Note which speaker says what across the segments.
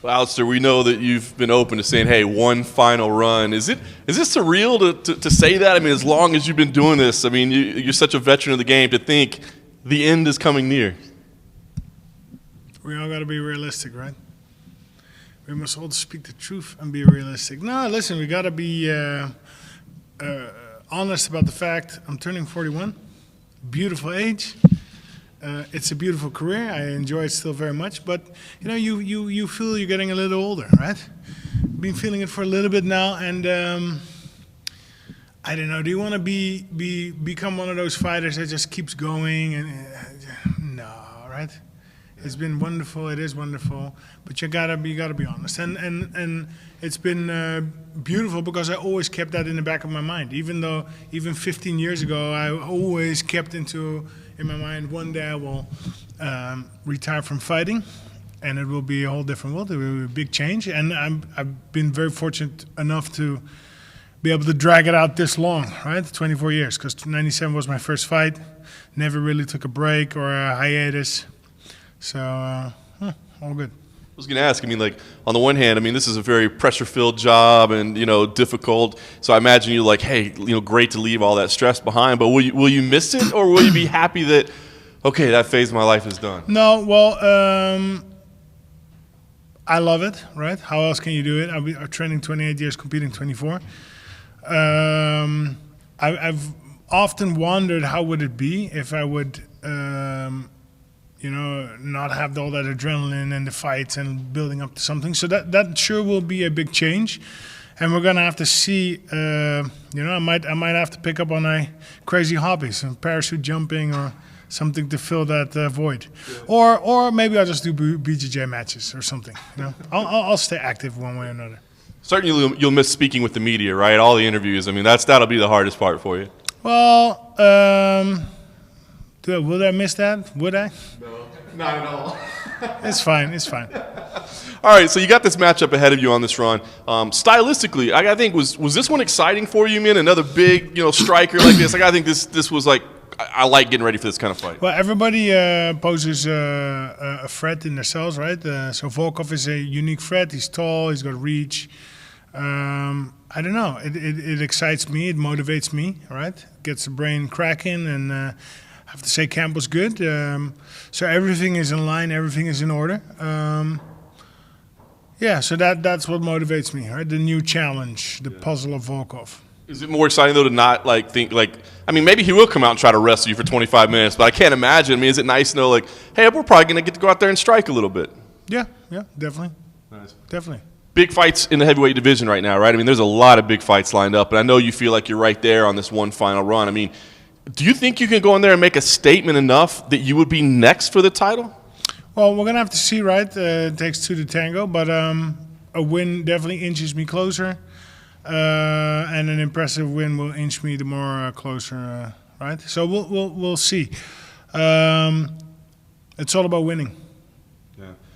Speaker 1: Well, Alistair, we know that you've been open to saying, hey, one final run. Is this surreal to say that? I mean, as long as you've been doing this, I mean, you're such a veteran of the game to think the end is coming near.
Speaker 2: We all got to be realistic, right? We must all speak the truth and be realistic. No, listen, we got to be honest about the fact I'm turning 41. Beautiful age. It's a beautiful career. I enjoy it still very much. But, you know, you feel you're getting a little older, right? Been feeling it for a little bit now. And I don't know, do you want to become one of those fighters that just keeps going? And no, right? It's been wonderful. It is wonderful, but you gotta be honest. And it's been beautiful because I always kept that in the back of my mind. Even 15 years ago, I always kept in my mind, one day I will retire from fighting, and it will be a whole different world. It will be a big change, and I've been very fortunate enough to be able to drag it out this long, right? 24 years, because 97 was my first fight. Never really took a break or a hiatus. So, all good.
Speaker 1: I was going to ask, I mean, like, on the one hand, I mean, this is a very pressure-filled job and, you know, difficult. So I imagine you're like, hey, you know, great to leave all that stress behind. But will you miss it, or will you be happy that, okay, that phase of my life is done?
Speaker 2: No, well, I love it, right? How else can you do it? I'm training 28 years, competing 24. I've often wondered how would it be if I would you know, not have all that adrenaline and the fights and building up to something. So that sure will be a big change, and we're gonna have to see. You know, I might have to pick up on a crazy hobby, some parachute jumping or something to fill that void, yeah. Or maybe I'll just do BJJ matches or something. You know, I'll stay active one way or another.
Speaker 1: Certainly, you'll miss speaking with the media, right? All the interviews. I mean, that'll be the hardest part for you.
Speaker 2: Well. Would I miss that? Would I?
Speaker 1: No, not at all.
Speaker 2: It's fine. It's fine.
Speaker 1: All right, so you got this matchup ahead of you on this run. Stylistically, I think was this one exciting for you, man? Another big, you know, striker like this. Like, I think this was like, I like getting ready for this kind of fight.
Speaker 2: Well, everybody poses a threat in themselves, right? So Volkov is a unique threat. He's tall. He's got reach. I don't know. It excites me. It motivates me, right? Gets the brain cracking, and I have to say camp was good. So everything is in line. Everything is in order. Yeah, so that's what motivates me, right? The new challenge, the puzzle of Volkov.
Speaker 1: Is it more exciting, though, to not, like, think, like, I mean, maybe he will come out and try to wrestle you for 25 minutes, but I can't imagine. I mean, is it nice to know, like, hey, we're probably going to get to go out there and strike a little bit?
Speaker 2: Yeah, definitely.
Speaker 1: Nice.
Speaker 2: Definitely.
Speaker 1: Big fights in the heavyweight division right now, right? I mean, there's a lot of big fights lined up, and I know you feel like you're right there on this one final run. I mean, do you think you can go in there and make a statement enough that you would be next for the title?
Speaker 2: Well, we're going to have to see, right? It takes two to tango, but a win definitely inches me closer, and an impressive win will inch me the more closer, right? So we'll see. It's all about winning,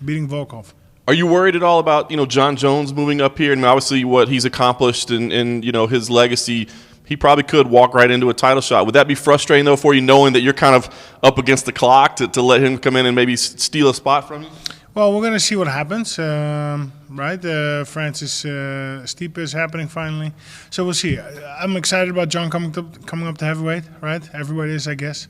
Speaker 2: beating Volkov.
Speaker 1: Are you worried at all about, you know, Jon Jones moving up here? And obviously what he's accomplished and you know, his legacy, he probably could walk right into a title shot. Would that be frustrating, though, for you, knowing that you're kind of up against the clock to let him come in and maybe steal a spot from you?
Speaker 2: Well, we're going to see what happens, right? Francis Stipe is happening finally. So we'll see. I'm excited about Jon coming up to heavyweight, right? Everybody is, I guess.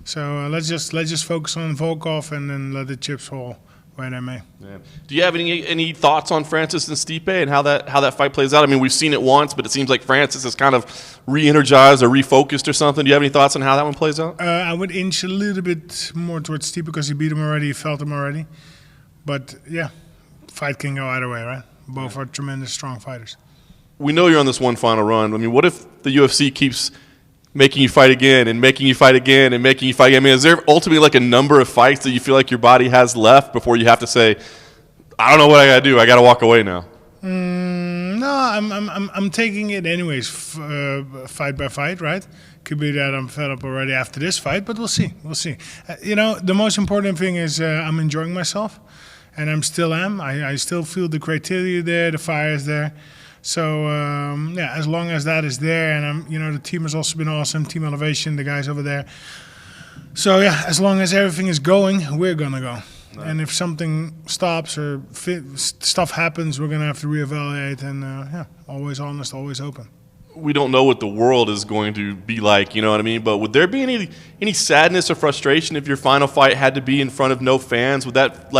Speaker 2: So let's just focus on Volkov and then let the chips fall where they may.
Speaker 1: Yeah. Do you have any thoughts on Francis and Stipe and how that fight plays out? I mean, we've seen it once, but it seems like Francis is kind of re-energized or refocused or something. Do you have any thoughts on how that one plays out?
Speaker 2: I would inch a little bit more towards Stipe because he beat him already, he felt him already. But yeah, fight can go either way, right? Both are tremendous, strong fighters.
Speaker 1: We know you're on this one final run. I mean, what if the UFC keeps making you fight again and making you fight again and making you fight again? I mean, is there ultimately like a number of fights that you feel like your body has left before you have to say, I don't know what I got to do, I got to walk away now?
Speaker 2: No, I'm taking it anyways, fight by fight, right? Could be that I'm fed up already after this fight, but we'll see. We'll see. You know, the most important thing is I'm enjoying myself, and I still am. I still feel the criteria there, the fire is there. So yeah, as long as that is there, and you know, the team has also been awesome, Team Elevation, the guys over there. So yeah, as long as everything is going, we're gonna go. And if something stops or stuff happens, we're going to have to reevaluate. And always honest, always open.
Speaker 1: We don't know what the world is going to be like, you know what I mean? But would there be any sadness or frustration if your final fight had to be in front of no fans? Would that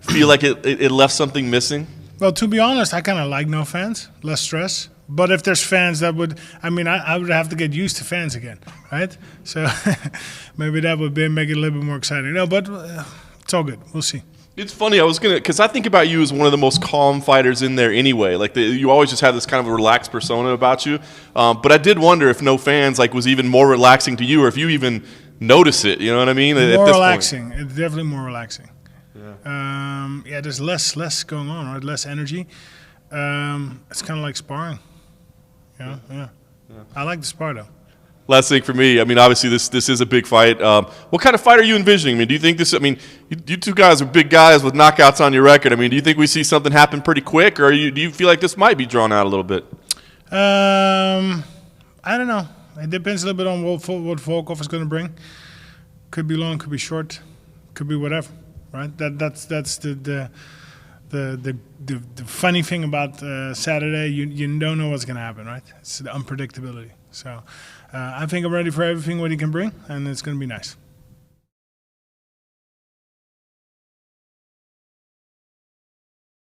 Speaker 1: feel like it left something missing?
Speaker 2: Well, to be honest, I kind of like no fans, less stress. But if there's fans, I would have to get used to fans again, right? So maybe that would make it a little bit more exciting. No, but it's all good. We'll see.
Speaker 1: It's funny, because I think about you as one of the most calm fighters in there anyway. You always just have this kind of a relaxed persona about you. But I did wonder if no fans was even more relaxing to you, or if you even notice it. You know what I mean?
Speaker 2: More relaxing. It's definitely more relaxing. Yeah. There's less going on, right? Less energy. It's kind of like sparring. Yeah. I like the spar though.
Speaker 1: Last thing for me, obviously this is a big fight. What kind of fight are you envisioning? Do you think this? You two guys are big guys with knockouts on your record. Do you think we see something happen pretty quick, or do you feel like this might be drawn out a little bit?
Speaker 2: I don't know. It depends a little bit on what Volkov is going to bring. Could be long, could be short, could be whatever. Right? That's the funny thing about Saturday. You don't know what's going to happen, right? It's the unpredictability. So I think I'm ready for everything what he can bring, and it's going to be nice.